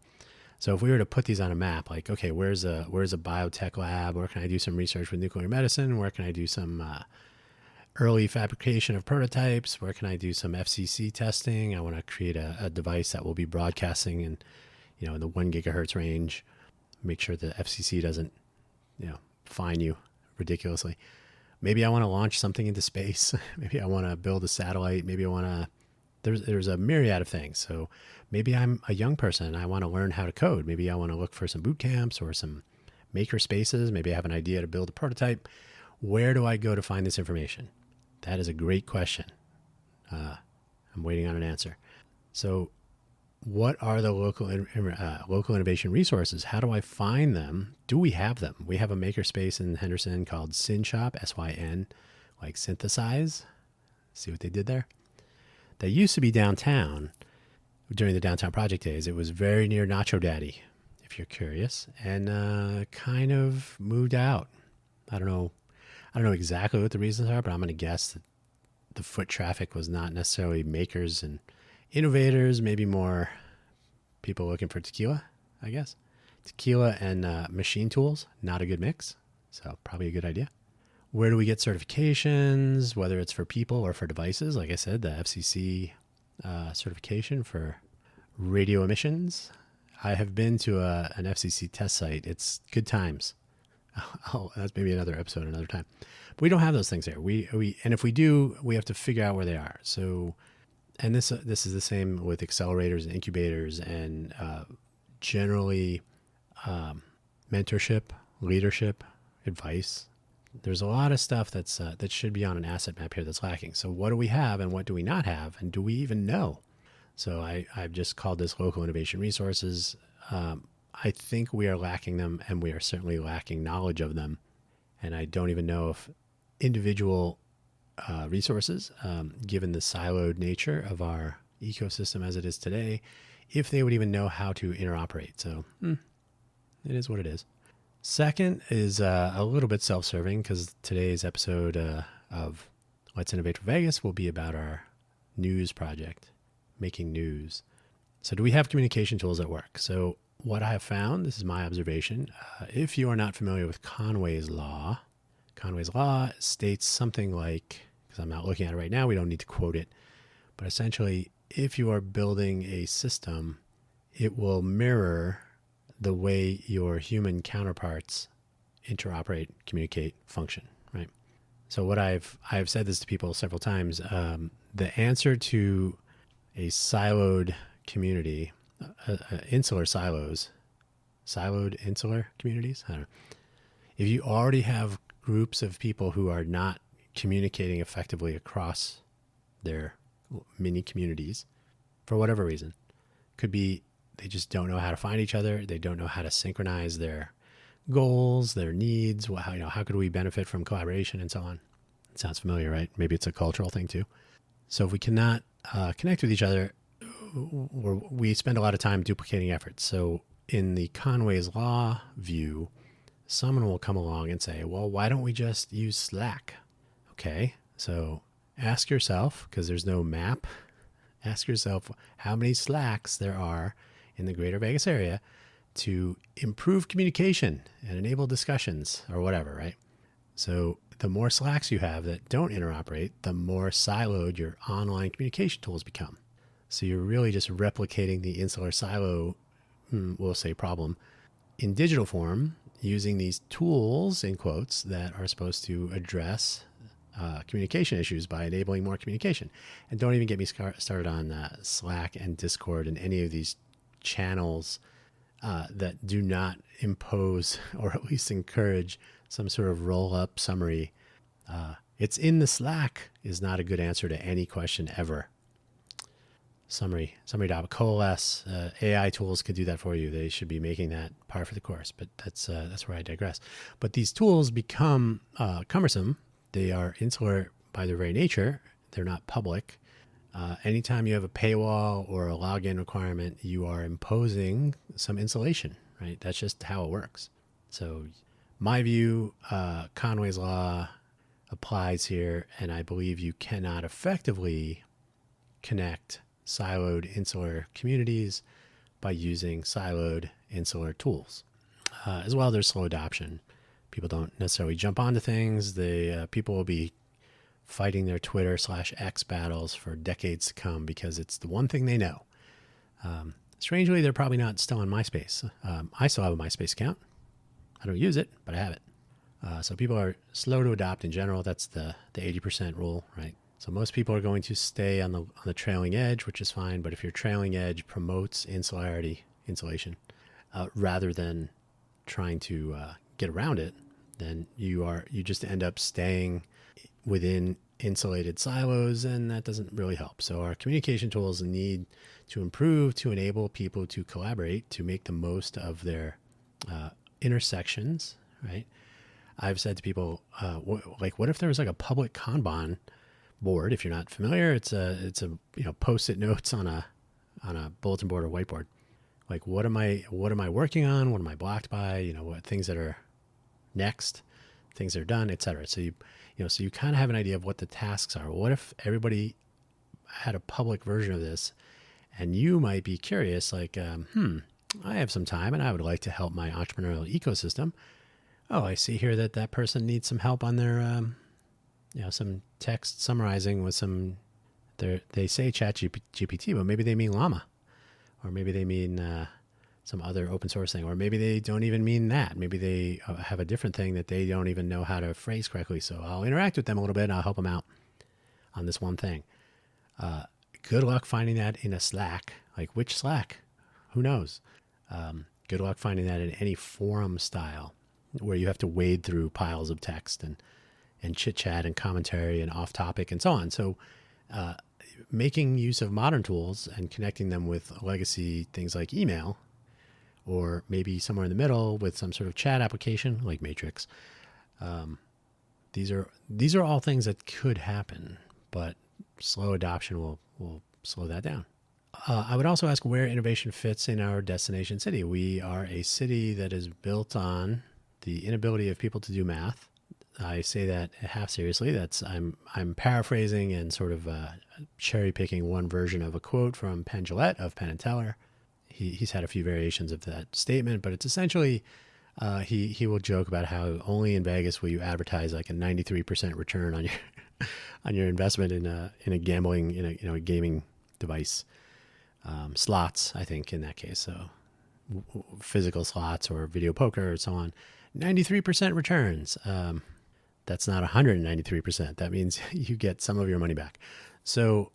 So if we were to put these on a map, like, okay, where's a biotech lab? Where can I do some research with nuclear medicine? Where can I do some early fabrication of prototypes? Where can I do some FCC testing? I want to create a device that will be broadcasting in the 1 gigahertz range. Make sure the FCC doesn't, fine you ridiculously. Maybe I want to launch something into space. Maybe I want to build a satellite. Maybe I want to. There's a myriad of things. So maybe I'm a young person and I want to learn how to code. Maybe I want to look for some boot camps or some maker spaces. Maybe I have an idea to build a prototype. Where do I go to find this information? That is a great question. I'm waiting on an answer. So what are the local innovation resources? How do I find them? Do we have them? We have a makerspace in Henderson called SynShop, SYN, like synthesize. See what they did there? That used to be downtown during the downtown project days. It was very near Nacho Daddy, if you're curious, and kind of moved out. I don't know exactly what the reasons are, but I'm going to guess that the foot traffic was not necessarily makers and innovators, maybe more people looking for tequila, I guess. Tequila and machine tools, not a good mix, so probably a good idea. Where do we get certifications, whether it's for people or for devices? Like I said, the FCC certification for radio emissions. I have been to an FCC test site. It's good times. That's maybe another episode another time. But we don't have those things here. And if we do, we have to figure out where they are. So, and this is the same with accelerators and incubators and generally mentorship, leadership, advice. There's a lot of stuff that should be on an asset map here that's lacking. So what do we have and what do we not have? And do we even know? So I've just called this local innovation resources. I think we are lacking them, and we are certainly lacking knowledge of them. And I don't even know if individual resources, given the siloed nature of our ecosystem as it is today, if they would even know how to interoperate. So it is what it is. Second is a little bit self-serving, because today's episode of Let's Innovate for Vegas will be about our news project, making news. So do we have communication tools that work? So what I have found, this is my observation, if you are not familiar with Conway's Law states something like, because I'm not looking at it right now, we don't need to quote it, but essentially, if you are building a system, it will mirror the way your human counterparts interoperate, communicate, function, right? So what I've said this to people several times, the answer to a siloed community, insular silos, siloed insular communities, I don't know. If you already have groups of people who are not communicating effectively across their mini communities, for whatever reason, could be they just don't know how to find each other. They don't know how to synchronize their goals, their needs. How could we benefit from collaboration and so on? It sounds familiar, right? Maybe it's a cultural thing too. So if we cannot connect with each other, we spend a lot of time duplicating efforts. So in the Conway's Law view, someone will come along and say, well, why don't we just use Slack? Okay, so ask yourself, because there's no map, ask yourself how many Slacks there are in the greater Vegas area to improve communication and enable discussions or whatever, right? So the more Slacks you have that don't interoperate, the more siloed your online communication tools become. So you're really just replicating the insular silo, we'll say, problem in digital form, using these tools, in quotes, that are supposed to address communication issues by enabling more communication. And don't even get me started on Slack and Discord and any of these channels that do not impose or at least encourage some sort of roll-up summary. It's in the Slack is not a good answer to any question ever. Summary.coalesce. AI tools could do that for you. They should be making that par for the course, but that's where I digress. But these tools become cumbersome. They are insular by their very nature. They're not public. Anytime you have a paywall or a login requirement, you are imposing some insulation, right? That's just how it works. So my view, Conway's Law applies here, and I believe you cannot effectively connect siloed insular communities by using siloed insular tools. As well, there's slow adoption. People don't necessarily jump onto things. People will be fighting their Twitter/X battles for decades to come because it's the one thing they know. Strangely, they're probably not still on MySpace. I still have a MySpace account. I don't use it, but I have it. So people are slow to adopt in general. That's the 80% rule, right? So most people are going to stay on the trailing edge, which is fine. But if your trailing edge promotes insulation, rather than trying to get around it, then you just end up staying within insulated silos, and that doesn't really help. So our communication tools need to improve to enable people to collaborate, to make the most of their intersections, right? I've said to people, what if there was like a public Kanban board? If you're not familiar, it's a post-it notes on a bulletin board or whiteboard. Like, what am I working on? What am I blocked by? What things that are next, things that are done, etc. So you kind of have an idea of what the tasks are. What if everybody had a public version of this, and you might be curious, like, I have some time and I would like to help my entrepreneurial ecosystem. Oh, I see here that person needs some help on their, some text summarizing with some, they say ChatGPT, but maybe they mean Llama, or maybe they mean some other open source thing, or maybe they don't even mean that. Maybe they have a different thing that they don't even know how to phrase correctly. So I'll interact with them a little bit and I'll help them out on this one thing. Good luck finding that in a Slack. Like, which Slack? Who knows? Good luck finding that in any forum style where you have to wade through piles of text and chit chat and commentary and off topic and so on. So, making use of modern tools and connecting them with legacy things like email, or maybe somewhere in the middle with some sort of chat application like Matrix. These are all things that could happen, but slow adoption will slow that down. I would also ask where innovation fits in our destination city. We are a city that is built on the inability of people to do math. I say that half seriously. I'm paraphrasing and sort of cherry picking one version of a quote from Penn Jillette of Penn and Teller. He's had a few variations of that statement, but it's essentially he will joke about how only in Vegas will you advertise like a 93% return on your on your investment in a gaming device. Slots, I think, in that case. So physical slots or video poker or so on. 93% returns. That's not 193%. That means you get some of your money back. So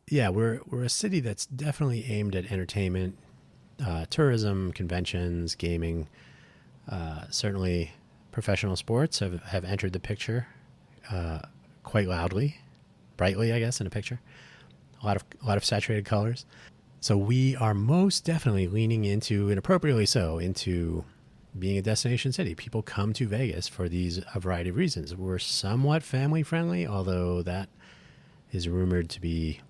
yeah, we're a city that's definitely aimed at entertainment, tourism, conventions, gaming. Certainly professional sports have entered the picture quite loudly, brightly, I guess, in a picture. A lot of saturated colors. So we are most definitely leaning into, and appropriately so, into being a destination city. People come to Vegas for a variety of reasons. We're somewhat family friendly, although that is rumored to be,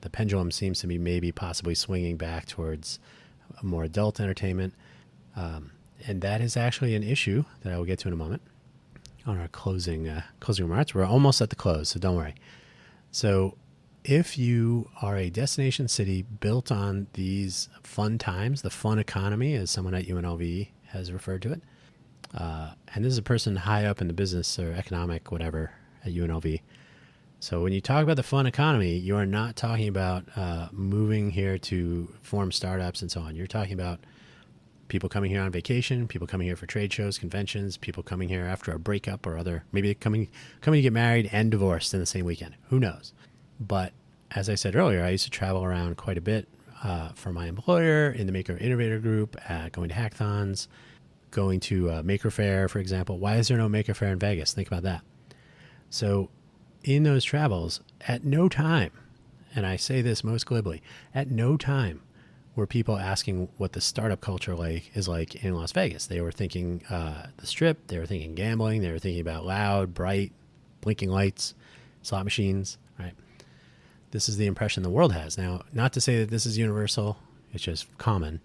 the pendulum seems to be maybe possibly swinging back towards more adult entertainment. And that is actually an issue that I will get to in a moment on our closing remarks. We're almost at the close, so don't worry. So if you are a destination city built on these fun times, the fun economy, as someone at UNLV has referred to it, And this is a person high up in the business or economic, whatever, at UNLV. So when you talk about the fun economy, you are not talking about moving here to form startups and so on. You're talking about people coming here on vacation, people coming here for trade shows, conventions, people coming here after a breakup or other, maybe coming to get married and divorced in the same weekend. Who knows? But as I said earlier, I used to travel around quite a bit for my employer in the Maker Innovator Group, going to hackathons, going to Maker Faire, for example. Why is there no Maker Faire in Vegas? Think about that. So in those travels, at no time, and I say this most glibly, at no time were people asking what the startup culture is like in Las Vegas. They were thinking the Strip, they were thinking gambling, they were thinking about loud, bright, blinking lights, slot machines, right? This is the impression the world has. Now, not to say that this is universal, it's just common.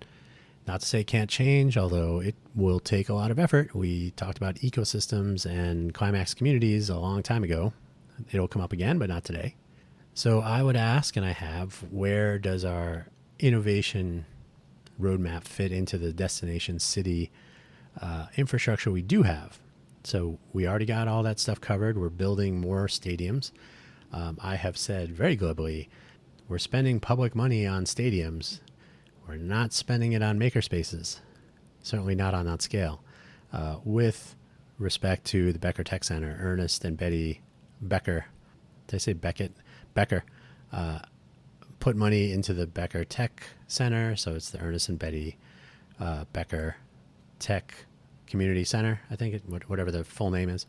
Not to say it can't change, although it will take a lot of effort. We talked about ecosystems and climax communities a long time ago. It'll come up again, but not today. So I would ask, and I have, where does our innovation roadmap fit into the destination city infrastructure we do have? So we already got all that stuff covered. We're building more stadiums. I have said very glibly, we're spending public money on stadiums. We're not spending it on makerspaces, certainly not on that scale. With respect to the Becker Tech Center, Ernest and Betty Becker, did I say Beckett? Becker, put money into the Becker Tech Center, so it's the Ernest and Betty Becker Tech Community Center, I think, whatever the full name is.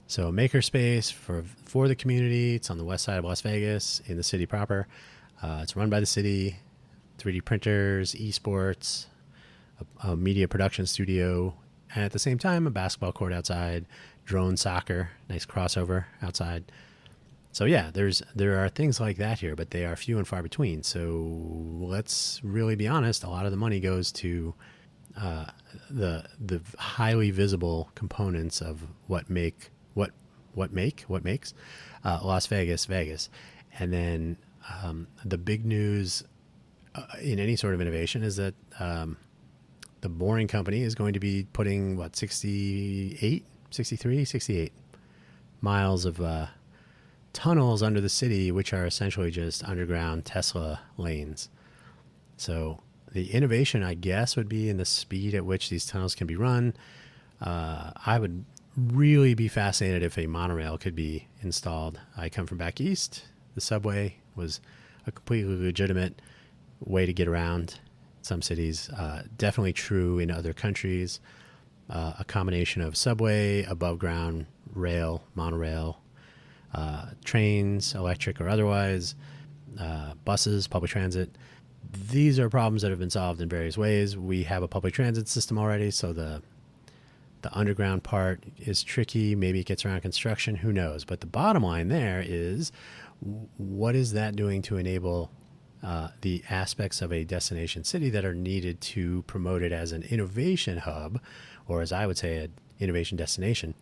So a makerspace for the community. It's on the west side of Las Vegas, in the city proper. It's run by the city. 3D printers, esports, a media production studio, and at the same time, a basketball court outside, drone soccer, nice crossover outside. So yeah, there are things like that here, but they are few and far between. So let's really be honest. A lot of the money goes to the highly visible components of what makes Las Vegas Vegas, and then the big news in any sort of innovation is that the Boring Company is going to be putting 68 miles of tunnels under the city, which are essentially just underground Tesla lanes. So the innovation, I guess, would be in the speed at which these tunnels can be run. I would really be fascinated if a monorail could be installed. I come from back east. The subway was a completely legitimate way to get around some cities. Definitely true in other countries. A combination of subway, above ground rail, monorail, trains, electric or otherwise, buses, public transit. These are problems that have been solved in various ways. We have a public transit system already, so the underground part is tricky. Maybe it gets around construction. Who knows? But the bottom line there is, what is that doing to enable the aspects of a destination city that are needed to promote it as an innovation hub, or as I would say, an innovation destination?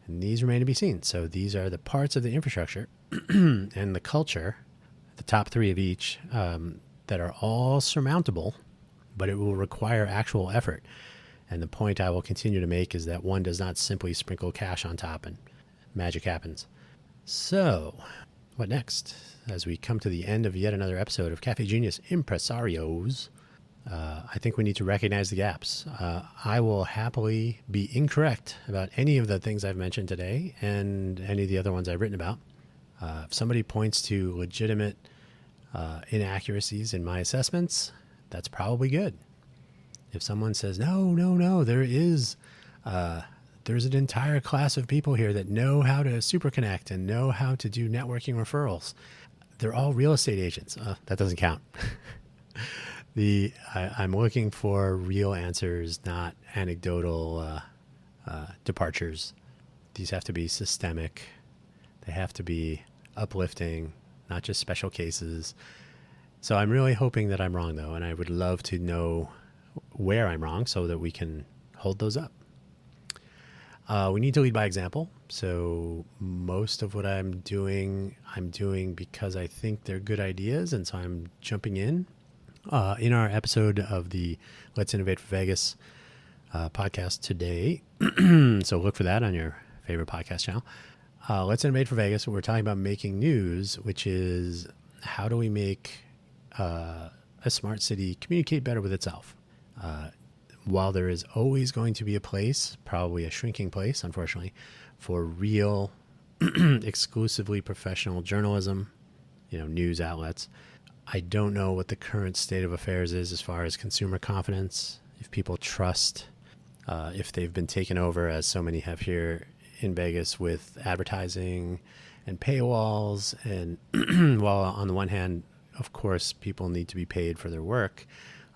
And these remain to be seen. So these are the parts of the infrastructure and the culture, the top three of each, that are all surmountable, but it will require actual effort. And the point I will continue to make is that one does not simply sprinkle cash on top and magic happens. So what next? As we come to the end of yet another episode of Cafe Genius Impresarios, I think we need to recognize the gaps. I will happily be incorrect about any of the things I've mentioned today and any of the other ones I've written about. If somebody points to legitimate inaccuracies in my assessments, that's probably good. If someone says, no, there's an entire class of people here that know how to superconnect and know how to do networking referrals. They're all real estate agents. That doesn't count. I'm looking for real answers, not anecdotal departures. These have to be systemic. They have to be uplifting, not just special cases. So I'm really hoping that I'm wrong, though, and I would love to know where I'm wrong so that we can hold those up. We need to lead by example. So most of what I'm doing because I think they're good ideas, and so I'm jumping in. In our episode of the Let's Innovate for Vegas podcast today. So look for that on your favorite podcast channel. Let's Innovate for Vegas. We're talking about making news, which is how do we make a smart city communicate better with itself? While there is always going to be a place, probably a shrinking place, unfortunately, for real, exclusively professional journalism, news outlets, I don't know what the current state of affairs is as far as consumer confidence, if people trust, if they've been taken over, as so many have here in Vegas, with advertising and paywalls. And while on the one hand, of course, people need to be paid for their work,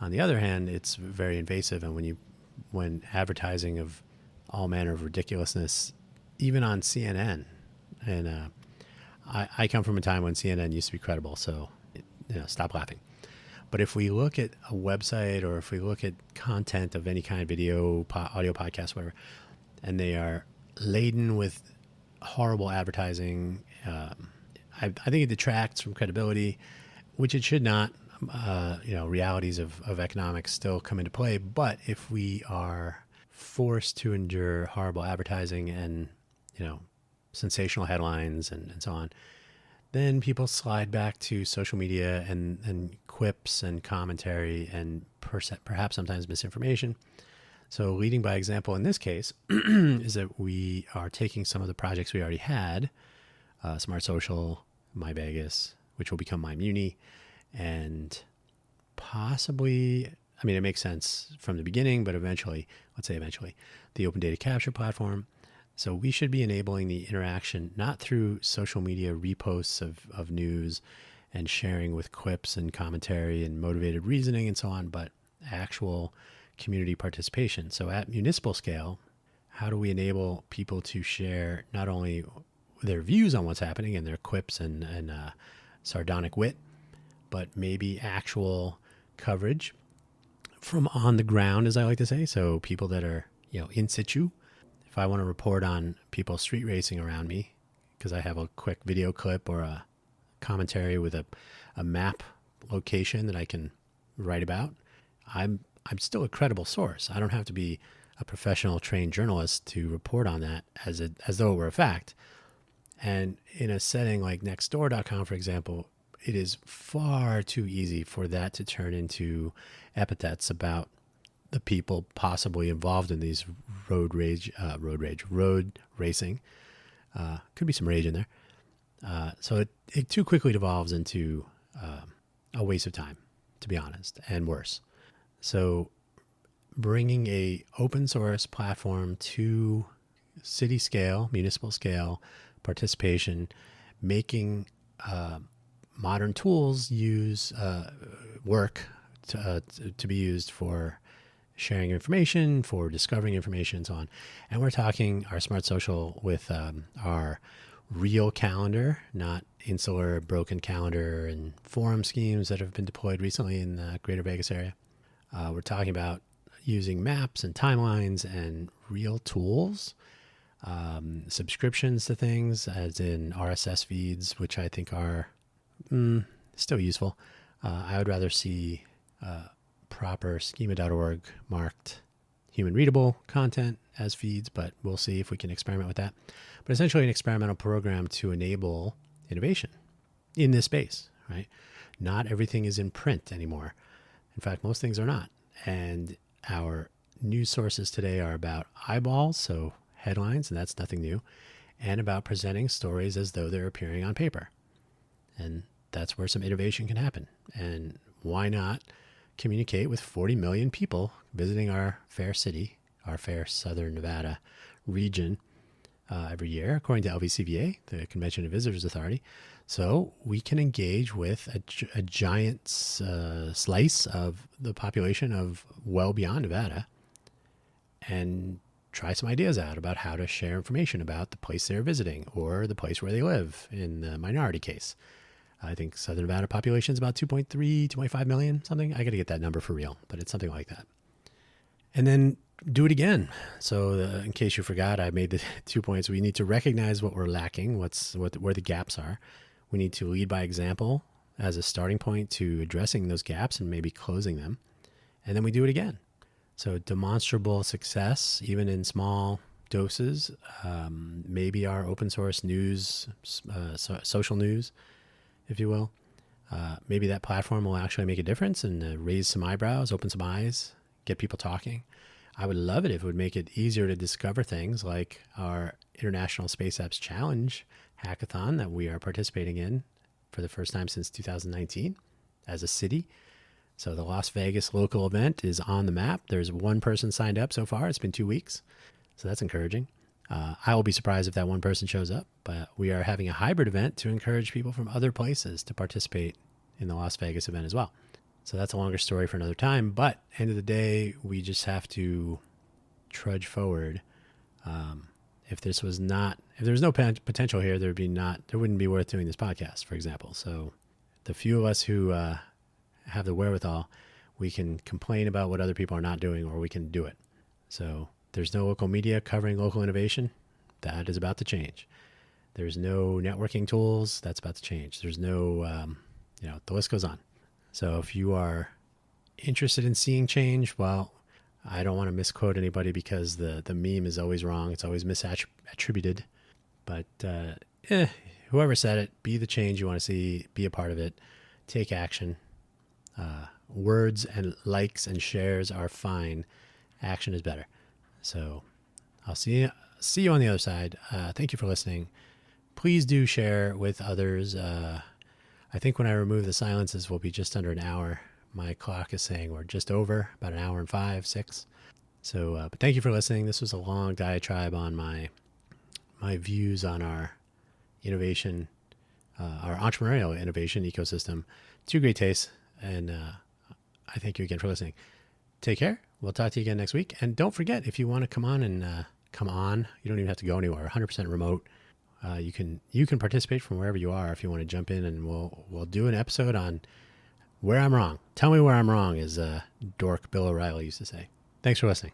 on the other hand, it's very invasive. And when advertising of all manner of ridiculousness, even on CNN, and I come from a time when CNN used to be credible, so stop laughing. But if we look at a website, or if we look at content of any kind, video, audio, podcast, whatever, and they are laden with horrible advertising, I think it detracts from credibility, which it should not. Realities of economics still come into play. But if we are forced to endure horrible advertising and, sensational headlines and so on, then people slide back to social media and quips and commentary and perhaps sometimes misinformation. So leading by example in this case is that we are taking some of the projects we already had, Smart Social, My Vegas, which will become My Muni, and possibly, it makes sense from the beginning, but eventually, the Open Data Capture platform. So we should be enabling the interaction, not through social media reposts of news and sharing with quips and commentary and motivated reasoning and so on, but actual community participation. So at municipal scale, how do we enable people to share not only their views on what's happening and their quips and sardonic wit, but maybe actual coverage from on the ground, as I like to say. So people that are, in situ. If I want to report on people street racing around me, because I have a quick video clip or a commentary with a map location that I can write about, I'm still a credible source. I don't have to be a professional trained journalist to report on that as though it were a fact. And in a setting like nextdoor.com, for example, it is far too easy for that to turn into epithets about the people possibly involved in these road racing. Could be some rage in there. So it too quickly devolves into a waste of time, to be honest, and worse. So bringing a open source platform to city scale, municipal scale participation, making modern tools work to be used for sharing information, for discovering information, and so on. And we're talking our Smart Social with our real calendar, not insular broken calendar and forum schemes that have been deployed recently in the greater Vegas area. We're talking about using maps and timelines and real tools, subscriptions to things, as in RSS feeds, which I think are still useful. I would rather see proper schema.org marked human readable content as feeds, but we'll see if we can experiment with that. But essentially an experimental program to enable innovation in this space, right? Not everything is in print anymore. In fact, most things are not. And our news sources today are about eyeballs, so headlines, and that's nothing new, and about presenting stories as though they're appearing on paper. And that's where some innovation can happen. And why not communicate with 40 million people visiting our fair city, our fair Southern Nevada region every year, according to LVCVA, the Convention of Visitors Authority. So we can engage with a giant slice of the population of well beyond Nevada and try some ideas out about how to share information about the place they're visiting or the place where they live in the minority case. I think Southern Nevada population is about 2.3, 2.5 million, something. I got to get that number for real, but it's something like that. And then do it again. So in case you forgot, I made the 2 points. We need to recognize what we're lacking, where the gaps are. We need to lead by example as a starting point to addressing those gaps and maybe closing them. And then we do it again. So demonstrable success, even in small doses, maybe our open source news, social news, if you will. Maybe that platform will actually make a difference and raise some eyebrows, open some eyes, get people talking. I would love it if it would make it easier to discover things like our International Space Apps Challenge hackathon that we are participating in for the first time since 2019 as a city. So the Las Vegas local event is on the map. There's one person signed up so far. It's been 2 weeks. So that's encouraging. I will be surprised if that one person shows up, but we are having a hybrid event to encourage people from other places to participate in the Las Vegas event as well. So that's a longer story for another time, but end of the day, we just have to trudge forward. If there's no potential here, there wouldn't be worth doing this podcast, for example. So the few of us who have the wherewithal, we can complain about what other people are not doing, or we can do it. So there's no local media covering local innovation. That is about to change. There's no networking tools. That's about to change. There's no, the list goes on. So if you are interested in seeing change, well, I don't want to misquote anybody because the meme is always wrong. It's always misattributed. But whoever said it, be the change you want to see, be a part of it, take action. Words and likes and shares are fine. Action is better. So I'll see you on the other side. Thank you for listening. Please do share with others. I think when I remove the silences, we'll be just under an hour. My clock is saying we're just over, about an hour and 5, 6. So, but thank you for listening. This was a long diatribe on my views on our innovation, our entrepreneurial innovation ecosystem. 2 great tastes, and I thank you again for listening. Take care. We'll talk to you again next week. And don't forget, if you want to come on, you don't even have to go anywhere. 100% remote. You can participate from wherever you are if you want to jump in, and we'll do an episode on where I'm wrong. Tell me where I'm wrong, as dork Bill O'Reilly used to say. Thanks for listening.